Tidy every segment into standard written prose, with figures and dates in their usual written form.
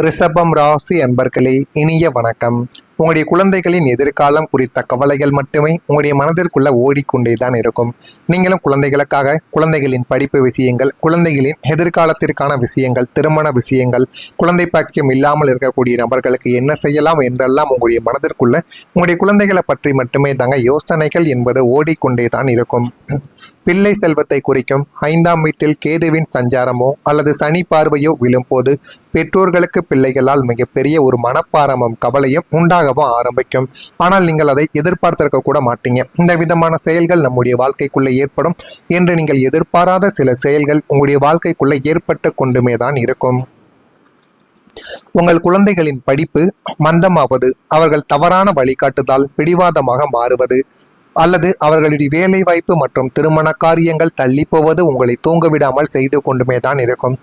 ரிஷபம் ராசி அன்பர்களே, இனிய வணக்கம். உங்களுடைய குழந்தைகளின் எதிர்காலம் குறித்த கவலைகள் மட்டுமே உங்களுடைய மனதிற்குள்ள ஓடிக்கொண்டேதான் இருக்கும். நீங்களும் குழந்தைகளுக்காக குழந்தைகளின் படிப்பு விஷயங்கள், குழந்தைகளின் எதிர்காலத்திற்கான விஷயங்கள், திருமண விஷயங்கள், குழந்தை பாக்கியம் இல்லாமல் இருக்கக்கூடிய நபர்களுக்கு என்ன செய்யலாம் என்றெல்லாம் உங்களுடைய மனதிற்குள்ள உங்களுடைய குழந்தைகளை பற்றி மட்டுமே தாங்க யோசனைகள் என்பது ஓடிக்கொண்டே தான் இருக்கும். பிள்ளை செல்வத்தை குறிக்கும் 5ஆம் வீட்டில் கேதுவின் சஞ்சாரமோ அல்லது சனி பார்வையோ விழும்போது பெற்றோர்களுக்கு பிள்ளைகளால் மிகப்பெரிய ஒரு மனப்பாரமும் கவலையும் உண்டாகவும் ஆரம்பிக்கும். ஆனால் நீங்கள் அதை எதிர்பார்த்திருக்க கூட மாட்டீங்க. இந்த விதமான செயல்கள் நம்முடைய வாழ்க்கைக்குள்ள ஏற்படும் என்று நீங்கள் எதிர்பாராத சில செயல்கள் உங்களுடைய வாழ்க்கைக்குள்ள ஏற்பட்டு கொண்டுமே தான் இருக்கும். உங்கள் குழந்தைகளின் படிப்பு மந்தமாவது, அவர்கள் தவறான வழிகாட்டுதல் பிடிவாதமாக மாறுவது, அல்லது அவர்களுடைய வேலை வாய்ப்பு மற்றும் திருமண காரியங்கள் தள்ளி போவது உங்களை தூங்க விடாமல் செய்து கொண்டுமே தான் இருக்கும்.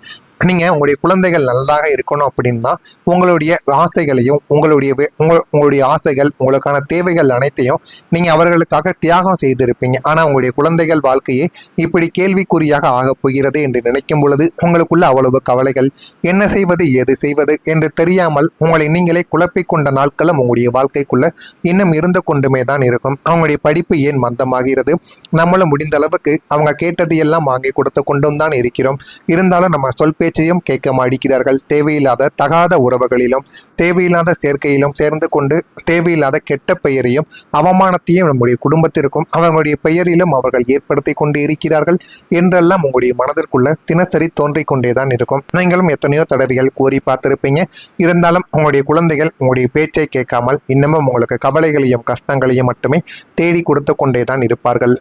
நீங்கள் உங்களுடைய குழந்தைகள் நல்லாக இருக்கணும் அப்படின்னா உங்களுடைய ஆசைகளையும் உங்களுடைய ஆசைகள், உங்களுக்கான தேவைகள் அனைத்தையும் நீங்கள் அவர்களுக்காக தியாகம் செய்திருப்பீங்க. ஆனால் உங்களுடைய குழந்தைகள் வாழ்க்கையே இப்படி கேள்விக்குறியாக ஆகப் போகிறது என்று நினைக்கும் பொழுது உங்களுக்குள்ள அவ்வளவு கவலைகள், என்ன செய்வது ஏது செய்வது என்று தெரியாமல் உங்களை நீங்களே குழப்பிக்கொண்ட நாட்களும் உங்களுடைய வாழ்க்கைக்குள்ள இன்னும் இருந்து கொண்டுமே தான் இருக்கும். அவங்களுடைய படிப்பு ஏன் மந்தமாகிறது? நம்மளும் முடிந்த அளவுக்கு அவங்க கேட்டது எல்லாம் வாங்கி கொடுத்து கொண்டும் தான் இருக்கிறோம். இருந்தாலும் நம்ம சொல் பேச்சையும் கேட்க மாட்டேங்கிறார்கள். தேவையில்லாத தகாத உறவுகளிலும் தேவையில்லாத சேர்க்கையிலும் சேர்ந்து கொண்டு தேவையில்லாத கெட்ட பெயரையும் அவமானத்தையும் நம்முடைய குடும்பத்திற்கும் அவர்களுடைய பெயரிலும் அவர்கள் ஏற்படுத்தி கொண்டு இருக்கிறார்கள் என்றெல்லாம் உங்களுடைய மனதிற்குள்ள தினசரி தோன்றிக் கொண்டேதான் இருக்கும். நீங்களும் எத்தனையோ தடவைகள் கூறி பார்த்திருப்பீங்க. இருந்தாலும் உங்களுடைய குழந்தைகள் உங்களுடைய பேச்சை கேட்காமல் இன்னமும் உங்களுக்கு கவலைகளையும் கஷ்டங்களையும் மட்டுமே தேடி கொடுத்து கொண்டேதான் இருப்பார்கள்.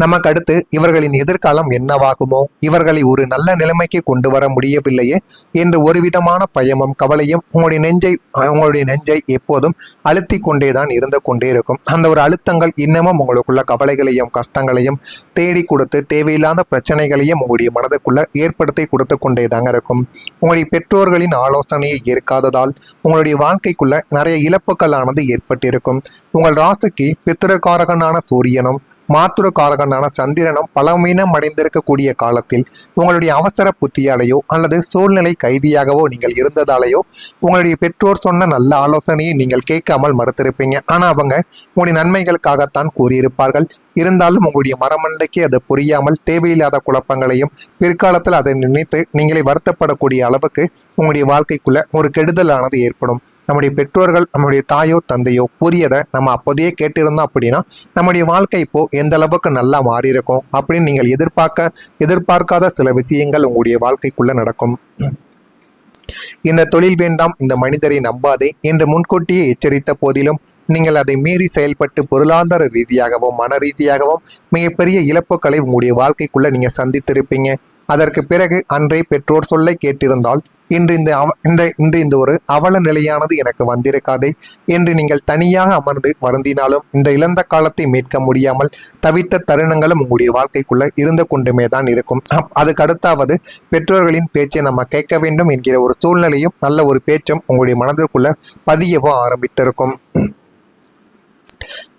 நமக்கு அடுத்து இவர்களின் எதிர்காலம் என்னவாகுமோ, இவர்களை ஒரு நல்ல நிலைமைக்கு கொண்டு வர முடியவில்லையே என்று ஒரு விதமான பயமும் கவலையும் உங்களுடைய நெஞ்சை எப்போதும் அழுத்தி கொண்டேதான் இருந்து கொண்டே இருக்கும். அந்த ஒரு அழுத்தங்கள் இன்னமும் உங்களுக்குள்ள கவலைகளையும் கஷ்டங்களையும் தேடி கொடுத்து தேவையில்லாத பிரச்சனைகளையும் உங்களுடைய மனதுக்குள்ள ஏற்படுத்தி கொடுத்து கொண்டேதாங்க இருக்கும். உங்களுடைய பெற்றோர்களின் ஆலோசனையை ஏற்காததால் உங்களுடைய வாழ்க்கைக்குள்ள நிறைய இழப்புகளானது ஏற்பட்டிருக்கும். உங்கள் ராசிக்கு பித்திருக்காரகனான சூரியனும் மாத்துருக்காரகனான சந்திரனும் பலவீனம் அடைந்திருக்கக்கூடிய காலத்தில் உங்களுடைய அவசர புத்தியாலேயோ அல்லது சூழ்நிலை கைதியாகவோ நீங்கள் இருந்ததாலேயோ உங்களுடைய பெற்றோர் சொன்ன நல்ல ஆலோசனையை நீங்கள் கேட்காமல் மறுத்திருப்பீங்க. ஆனா அவங்க உங்களுடைய நன்மைகளுக்காகத்தான் கூறியிருப்பார்கள். இருந்தாலும் உங்களுடைய மரமண்டைக்கு அது புரியாமல் தேவையில்லாத குழப்பங்களையும் பிற்காலத்தில் அதை நினைத்து நீங்களே வருத்தப்படக்கூடிய அளவுக்கு உங்களுடைய வாழ்க்கைக்குள்ள ஒரு கெடுதலானது ஏற்படும். நம்முடைய பெற்றோர்கள், நம்முடைய தாயோ தந்தையோ கூறியதை நம்ம அப்போதையே கேட்டிருந்தோம் அப்படின்னா நம்முடைய வாழ்க்கை இப்போ எந்த அளவுக்கு நல்லா மாறி இருக்கும் அப்படின்னு நீங்கள் எதிர்பார்க்காத சில விஷயங்கள் உங்களுடைய வாழ்க்கைக்குள்ள நடக்கும். இந்த தொழில் வேண்டாம், இந்த மனிதரை நம்பாதே என்று முன்கூட்டியே எச்சரித்த போதிலும் நீங்கள் அதை மீறி செயல்பட்டு பொருளாதார ரீதியாகவும் மன ரீதியாகவும் மிகப்பெரிய இழப்புகளை உங்களுடைய வாழ்க்கைக்குள்ள நீங்க சந்தித்திருப்பீங்க. அதற்கு பிறகு அன்றே பெற்றோர் சொல்லை கேட்டிருந்தால் இன்று இந்த ஒரு அவல நிலையானது எனக்கு வந்திருக்காதே என்று நீங்கள் தனியாக அமர்ந்து வருந்தினாலும் இந்த இழந்த காலத்தை மீட்க முடியாமல் தவித்த தருணங்களும் உங்களுடைய வாழ்க்கைக்குள்ள இருந்து கொண்டுமே தான் இருக்கும். அதுக்கு அடுத்தாவது பெற்றோர்களின் பேச்சை நம்ம கேட்க வேண்டும் என்கிற ஒரு சூழ்நிலையும் நல்ல ஒரு பேச்சும் உங்களுடைய மனதிற்குள்ள பதியவோ ஆரம்பித்திருக்கும்.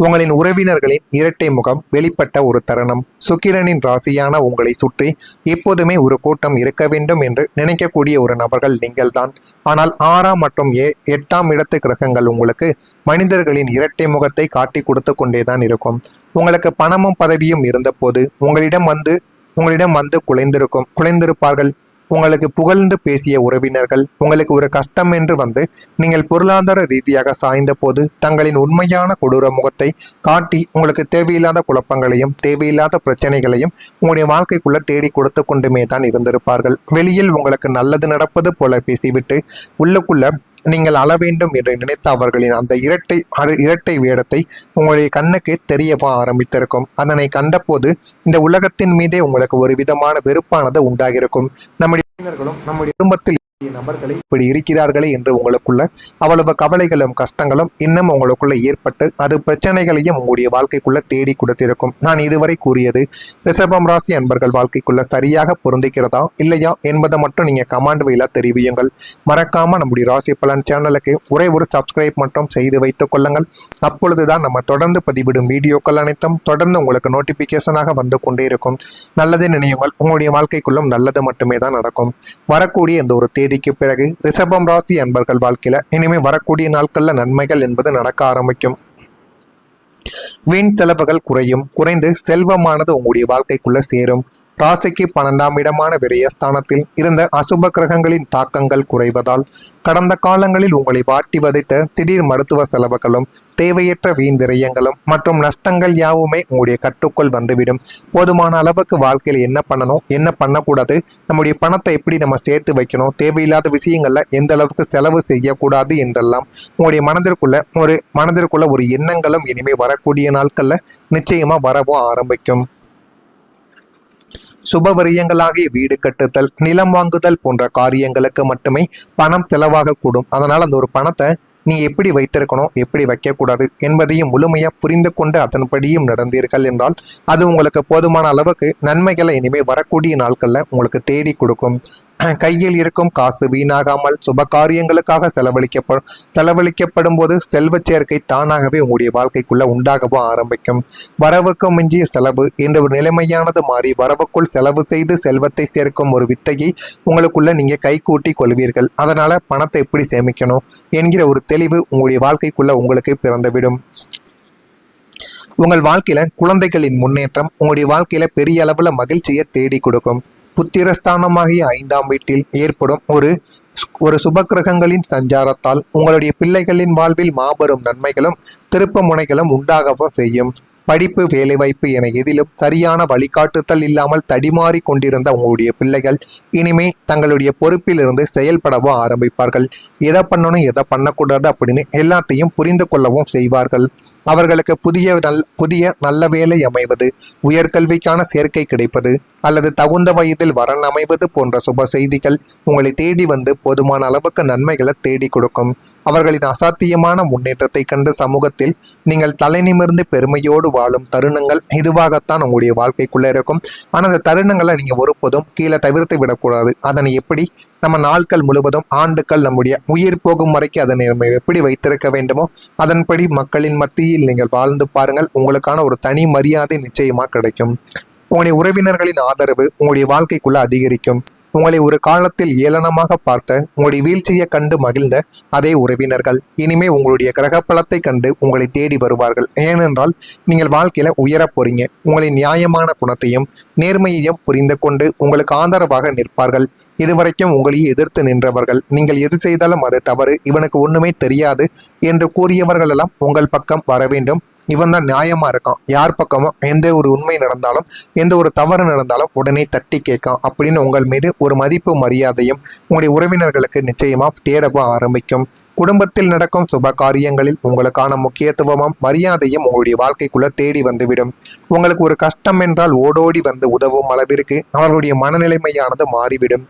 உங்களின் உறவினர்களின் இரட்டை முகம் வெளிப்பட்ட ஒரு தருணம். சுக்கிரனின் ராசியான உங்களை சுற்றி எப்போதுமே ஒரு கூட்டம் இருக்க வேண்டும் என்று நினைக்கக்கூடிய ஒரு நபர்கள் நீங்கள்தான். ஆனால் 6ஆம் மற்றும் 8ஆம் இடத்து கிரகங்கள் உங்களுக்கு மனிதர்களின் இரட்டை முகத்தை காட்டி கொடுத்து கொண்டேதான் இருக்கும். உங்களுக்கு பணமும் பதவியும் இருந்த போது உங்களிடம் வந்து குலைந்திருப்பார்கள். உங்களுக்கு புகழ்ந்து பேசிய உறவினர்கள் உங்களுக்கு ஒரு கஷ்டம் என்று வந்து நீங்கள் பொருளாதார ரீதியாக சாய்ந்த போது தங்களின் உண்மையான கொடூர முகத்தை காட்டி உங்களுக்கு தேவையில்லாத குழப்பங்களையும் தேவையில்லாத பிரச்சனைகளையும் உங்களுடைய வாழ்க்கைக்குள்ள தேடி கொடுத்து கொண்டுமே தான் இருந்திருப்பார்கள். வெளியில் உங்களுக்கு நல்லது நடப்பது போல பேசிவிட்டு உள்ளுக்குள்ள நீங்கள் அள வேண்டும் என்று நினைத்த அவர்களின் அந்த இரட்டை வேடத்தை உங்களுடைய கண்ணுக்கு தெரியவா ஆரம்பித்திருக்கும். அதனை கண்டபோது இந்த உலகத்தின் மீதே உங்களுக்கு ஒரு விதமான வெறுப்பானது உண்டாகிருக்கும். நம்முடைய குடும்பத்தில் நபர்களை இப்படி இருக்கிறார்களே என்று உங்களுக்குள்ள அவ்வளவு கவலைகளும் கஷ்டங்களும் இன்னும் உங்களுக்குள்ள ஏற்பட்டு அது பிரச்சனைகளையும் உங்களுடைய வாழ்க்கைக்குள்ள தேடி கொடுத்திருக்கும். நான் இதுவரை கூறியது ரிஷபம் ராசி அன்பர்கள் வாழ்க்கைக்குள்ள சரியாக பொருந்திக்கிறதா இல்லையா என்பதை மட்டும் நீங்க கமெண்ட் வழியா தெரிவியுங்கள். மறக்காம நம்முடைய ராசி பலன் சேனலுக்கு ஒரே ஒரு சப்ஸ்கிரைப் மட்டும் செய்து வைத்துக் கொள்ளுங்கள். அப்பொழுதுதான் நம்ம தொடர்ந்து பதிவிடும் வீடியோக்கள் அனைத்தும் தொடர்ந்து உங்களுக்கு நோட்டிபிகேஷனாக வந்து கொண்டே இருக்கும். நல்லது நினையுங்கள், உங்களுடைய வாழ்க்கைக்குள்ளும் நல்லது மட்டுமே தான் நடக்கும். வரக்கூடிய இந்த ஒரு தேதிக்கு பிறகு ரிஷபம் ராசி அன்பர்கள் வாழ்க்கையில இனிமே வரக்கூடிய நாட்கள்ல நன்மைகள் என்பது நடக்க ஆரம்பிக்கும். வீண் செலவுகள் குறைந்து செல்வமானது உங்களுடைய வாழ்க்கைக்குள்ள சேரும். ராசிக்கு 12ஆம் இடமான விரயஸ்தானத்தில் இருந்த அசுப கிரகங்களின் தாக்கங்கள் குறைவதால் கடந்த காலங்களில் உங்களை வாட்டி வதைத்த திடீர் மருத்துவ செலவுகளும் தேவையற்ற வீண் விரயங்களும் மற்றும் நஷ்டங்கள் யாவுமே உங்களுடைய கட்டுக்குள் வந்துவிடும். போதுமான அளவுக்கு வாழ்க்கையில் என்ன பண்ணணும், என்ன பண்ணக்கூடாது, நம்முடைய பணத்தை எப்படி நம்ம சேர்த்து வைக்கணும், தேவையில்லாத விஷயங்கள்ல எந்த அளவுக்கு செலவு செய்யக்கூடாது என்றெல்லாம் உங்களுடைய மனதிற்குள்ள ஒரு எண்ணங்களும் இனிமே வரக்கூடிய நாட்கள்ல நிச்சயமா வரவும் ஆரம்பிக்கும். சுபவிரயங்களாகிய வீடு கட்டுதல், நிலம் வாங்குதல் போன்ற காரியங்களுக்கு மட்டுமே பணம் செலவாகக்கூடும். அதனால் அந்த ஒரு பணத்தை நீ எப்படி வைத்திருக்கணும், எப்படி வைக்கக்கூடாது என்பதையும் முழுமையாக புரிந்து கொண்டு அதன்படியும் நடந்தீர்கள் என்றால் அது உங்களுக்கு போதுமான அளவுக்கு நன்மைகளை இனிமேல் வரக்கூடிய நாட்களில் உங்களுக்கு தேடி கொடுக்கும். கையில் இருக்கும் காசு வீணாகாமல் சுப காரியங்களுக்காக செலவழிக்கப்படும் போது செல்வ சேர்க்கை தானாகவே உங்களுடைய வாழ்க்கைக்குள்ள உண்டாகவும் ஆரம்பிக்கும். வரவுக்கு மிஞ்சிய செலவு என்ற ஒரு நிலைமையானது மாறி வரவுக்குள் செலவு செய்து செல்வத்தை சேர்க்கும் ஒரு வித்தையை உங்களுக்குள்ள நீங்க கை கூட்டி கொள்வீர்கள். அதனால பணத்தை எப்படி சேமிக்கணும் என்கிற ஒரு தெளிவு உங்களுடைய வாழ்க்கைக்குள்ள உங்களுக்கு பிறந்துவிடும். உங்கள் வாழ்க்கையில குழந்தைகளின் முன்னேற்றம் உங்களுடைய வாழ்க்கையில பெரிய அளவுல மகிழ்ச்சியை தேடி கொடுக்கும். புத்திரஸ்தானமாகிய 5ஆம் வீட்டில் ஏற்படும் ஒரு சுபக்கிரகங்களின் சஞ்சாரத்தால் உங்களுடைய பிள்ளைகளின் வாழ்வில் மாபெரும் நன்மைகளும் திருப்ப முனைகளும் உண்டாகவும் செய்யும். படிப்பு, வேலைவாய்ப்பு என எதிலும் சரியான வழிகாட்டுதல் இல்லாமல் தடிமாறி கொண்டிருந்த உங்களுடைய பிள்ளைகள் இனிமே தங்களுடைய பொறுப்பிலிருந்து செயல்படவும் ஆரம்பிப்பார்கள். எதை பண்ணணும், எதை பண்ணக்கூடாது அப்படின்னு எல்லாத்தையும் புரிந்து கொள்ளவும் செய்வார்கள். அவர்களுக்கு புதிய நல்ல வேலை அமைவது, உயர்கல்விக்கான சேர்க்கை கிடைப்பது அல்லது தகுந்த வயதில் வரன் அமைவது போன்ற சுப செய்திகள் உங்களை தேடி வந்து போதுமான அளவுக்கு நன்மைகளை தேடி கொடுக்கும். அவர்களின் அசாத்தியமான முன்னேற்றத்தை கண்டு சமூகத்தில் நீங்கள் தலை நிமிர்ந்து பெருமையோடு வாழும் தருணங்கள் இதுவாகத்தான் உங்களுடைய வாழ்க்கைக்குள்ள இருக்கும். ஆனால் அந்த தருணங்களை நீங்க ஒருபோதும் கீழே தவிர்த்து விடக்கூடாது. அதனை எப்படி நம்ம நாட்கள் முழுவதும் ஆண்டுகள் நம்முடைய உயிர் போகும் வரைக்கும் அதனை நம்ம எப்படி வைத்திருக்க வேண்டுமோ அதன்படி மக்களின் மத்தியில் நீங்கள் வாழ்ந்து பாருங்கள். உங்களுக்கான ஒரு தனி மரியாதை நிச்சயமா கிடைக்கும். உங்களுடைய உறவினர்களின் ஆதரவு உங்களுடைய வாழ்க்கைக்குள்ள அதிகரிக்கும். உங்களை ஒரு காலத்தில் ஏளனமாக பார்த்த உங்களுடைய வீழ்ச்சியை கண்டு மகிழ்ந்த அதே உறவினர்கள் இனிமே உங்களுடைய கிரகப்பலத்தை கண்டு உங்களை தேடி வருவார்கள். ஏனென்றால் நீங்கள் வாழ்க்கையில உயரப் போறீங்க. உங்களின் நியாயமான குணத்தையும் நேர்மையையும் புரிந்து கொண்டு உங்களுக்கு ஆதரவாக நிற்பார்கள். இதுவரைக்கும் உங்களையே எதிர்த்து நின்றவர்கள், நீங்கள் எது செய்தாலும் அது தவறு, இவனுக்கு ஒண்ணுமே தெரியாது என்று கூறியவர்கள் எல்லாம் உங்கள் பக்கம் வர வேண்டும். இவன் தான் நியாயமா இருக்கான், யார் பக்கமும் எந்த ஒரு உண்மை நடந்தாலும் எந்த ஒரு தவறு நடந்தாலும் உடனே தட்டி கேட்கான் அப்படின்னு உங்கள் மீது ஒரு மதிப்பு மரியாதையும் உங்களுடைய உறவினர்களுக்கு நிச்சயமா தேடவும் ஆரம்பிக்கும். குடும்பத்தில் நடக்கும் சுப காரியங்களில் உங்களுக்கான முக்கியத்துவமும் மரியாதையும் உங்களுடைய வாழ்க்கைக்குள்ள தேடி வந்துவிடும். உங்களுக்கு ஒரு கஷ்டம் என்றால் ஓடோடி வந்து உதவும் அளவிற்கு அவர்களுடைய மனநிலைமையானது மாறிவிடும்.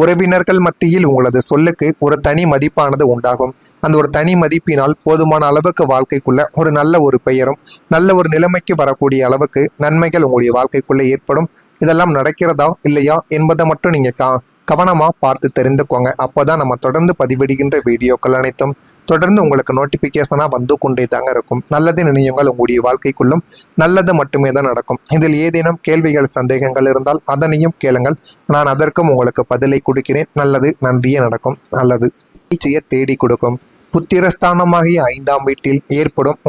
உறவினர்கள் மத்தியில் உங்களது சொல்லுக்கு ஒரு தனி மதிப்பானது உண்டாகும். அந்த ஒரு தனி மதிப்பினால் போதுமான அளவுக்கு வாழ்க்கைக்குள்ள ஒரு நல்ல ஒரு பெயரும் நல்ல ஒரு நிலைமைக்கு வரக்கூடிய அளவுக்கு நன்மைகள் உங்களுடைய வாழ்க்கைக்குள்ள ஏற்படும். இதெல்லாம் நடக்கிறதா இல்லையா என்பதை மட்டும் நீங்க கவனமா பார்த்து தெரிந்துக்கோங்க. அப்போதான் நம்ம தொடர்ந்து பதிவிடுகின்ற வீடியோக்கள் அனைத்தும் தொடர்ந்து உங்களுக்கு நோட்டிபிகேஷனா வந்து கொண்டே தாங்க இருக்கும். நல்லது நினையுங்கள், உங்களுடைய வாழ்க்கைக்குள்ளும் நல்லது மட்டுமே தான் நடக்கும். இதில் ஏதேனும் கேள்விகள், சந்தேகங்கள் இருந்தால் அதனையும் கேளுங்கள். நான் அதற்கும் உங்களுக்கு பதிலை கொடுக்கிறேன். நல்லது நன்றியே நடக்கும். நல்லது வீழ்ச்சியை தேடி கொடுக்கும். புத்திரஸ்தானமாகிய 5ஆம் வீட்டில் ஏற்படும்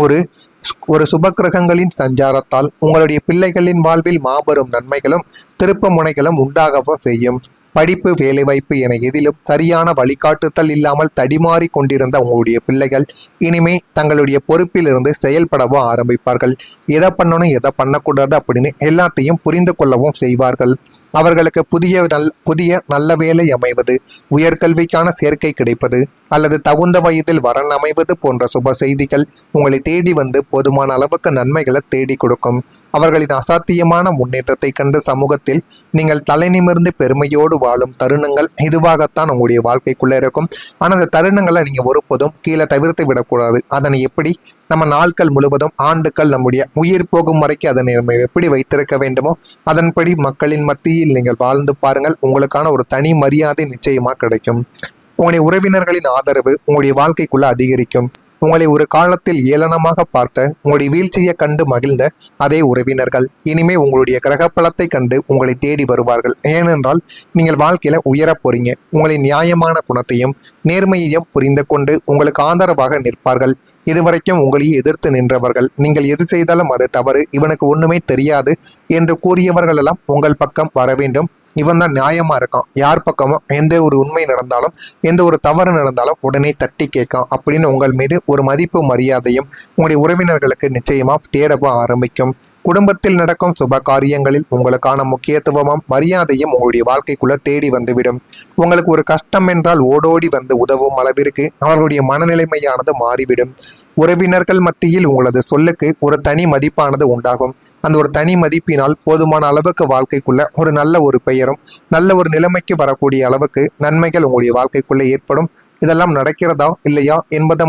ஒரு சுபக்கிரகங்களின் சஞ்சாரத்தால் உங்களுடைய பிள்ளைகளின் வாழ்வில் மாபெரும் நன்மைகளும் திருப்ப முனைகளும் உண்டாகவும் செய்யும். படிப்பு, வேலைவாய்ப்பு என எதிலும் சரியான வழிகாட்டுதல் இல்லாமல் தடிமாறி கொண்டிருந்த உங்களுடைய பிள்ளைகள் இனிமே தங்களுடைய பொறுப்பிலிருந்து செயல்படவும் ஆரம்பிப்பார்கள். எதை பண்ணணும், எதை பண்ணக்கூடாது அப்படின்னு எல்லாத்தையும் புரிந்து கொள்ளவும் செய்வார்கள். அவர்களுக்கு புதிய நல்ல வேலை அமைவது, உயர்கல்விக்கான சேர்க்கை கிடைப்பது அல்லது தகுந்த வயதில் வரன் அமைவது போன்ற சுப செய்திகள் உங்களை தேடி வந்து போதுமான அளவுக்கு நன்மைகளை தேடி கொடுக்கும். அவர்களின் அசாத்தியமான முன்னேற்றத்தை கண்டு சமூகத்தில் நீங்கள் தலை நிமிர்ந்து பெருமையோடு வாழும் தருணங்கள் இதுவாகத்தான் உங்களுடைய வாழ்க்கைக்குள்ள இருக்கும். ஆனால் அந்த தருணங்களை நீங்க ஒருபோதும் கீழே தவிர்த்து விடக்கூடாது. அதனை எப்படி நம்ம நாட்கள் முழுவதும் ஆண்டுகள் நம்முடைய உயிர் போகும் வரைக்கும் அதனை நம்ம எப்படி வைத்திருக்க வேண்டுமோ அதன்படி மக்களின் மத்தியில் நீங்கள் வாழ்ந்து பாருங்கள். உங்களுக்கான ஒரு தனி மரியாதை நிச்சயமா கிடைக்கும். உங்களுடைய உறவினர்களின் ஆதரவு உங்களுடைய வாழ்க்கைக்குள்ள அதிகரிக்கும். உங்களை ஒரு காலத்தில் ஏளனமாக பார்த்த, உங்களுடைய வீழ்ச்சியை கண்டு மகிழ்ந்த அதே உறவினர்கள் இனிமே உங்களுடைய கிரகப்பலத்தை கண்டு உங்களை தேடி வருவார்கள். ஏனென்றால் நீங்கள் வாழ்க்கையில உயரப் போறீங்க. உங்களின் நியாயமான குணத்தையும் நேர்மையையும் புரிந்து கொண்டு உங்களுக்கு ஆதரவாக நிற்பார்கள். இதுவரைக்கும் உங்களையே எதிர்த்து நின்றவர்கள், நீங்கள் எது செய்தாலும் அது தவறு, இவனுக்கு ஒண்ணுமே தெரியாது என்று கூறியவர்கள் எல்லாம் உங்கள் பக்கம் வர வேண்டும். இவன் தான் நியாயமா இருக்கான், யார் பக்கமும் எந்த ஒரு உண்மை நடந்தாலும் எந்த ஒரு தவறு நடந்தாலும் உடனே தட்டி கேட்கான் அப்படின்னு உங்கள் மீது ஒரு மதிப்பு மரியாதையும் உங்களுடைய உறவினர்களுக்கு நிச்சயமா தேடவும் ஆரம்பிக்கும். குடும்பத்தில் நடக்கும் சுப காரியங்களில் உங்களுக்கான முக்கியத்துவமும் மரியாதையும் உங்களுடைய வாழ்க்கைக்குள்ள தேடி வந்துவிடும். உங்களுக்கு ஒரு கஷ்டம் என்றால் ஓடோடி வந்து உதவும் அளவிற்கு அவர்களுடைய மனநிலைமையானது மாறிவிடும். உறவினர்கள் மத்தியில் உங்களது சொல்லுக்கு ஒரு தனி மதிப்பானது உண்டாகும். அந்த ஒரு தனி மதிப்பினால் போதுமான அளவுக்கு வாழ்க்கைக்குள்ள ஒரு நல்ல ஒரு பெயரும் நல்ல ஒரு நிலைமைக்கு வரக்கூடிய அளவுக்கு நன்மைகள் உங்களுடைய வாழ்க்கைக்குள்ள ஏற்படும். இதெல்லாம் நடக்கிறதா இல்லையா என்பதை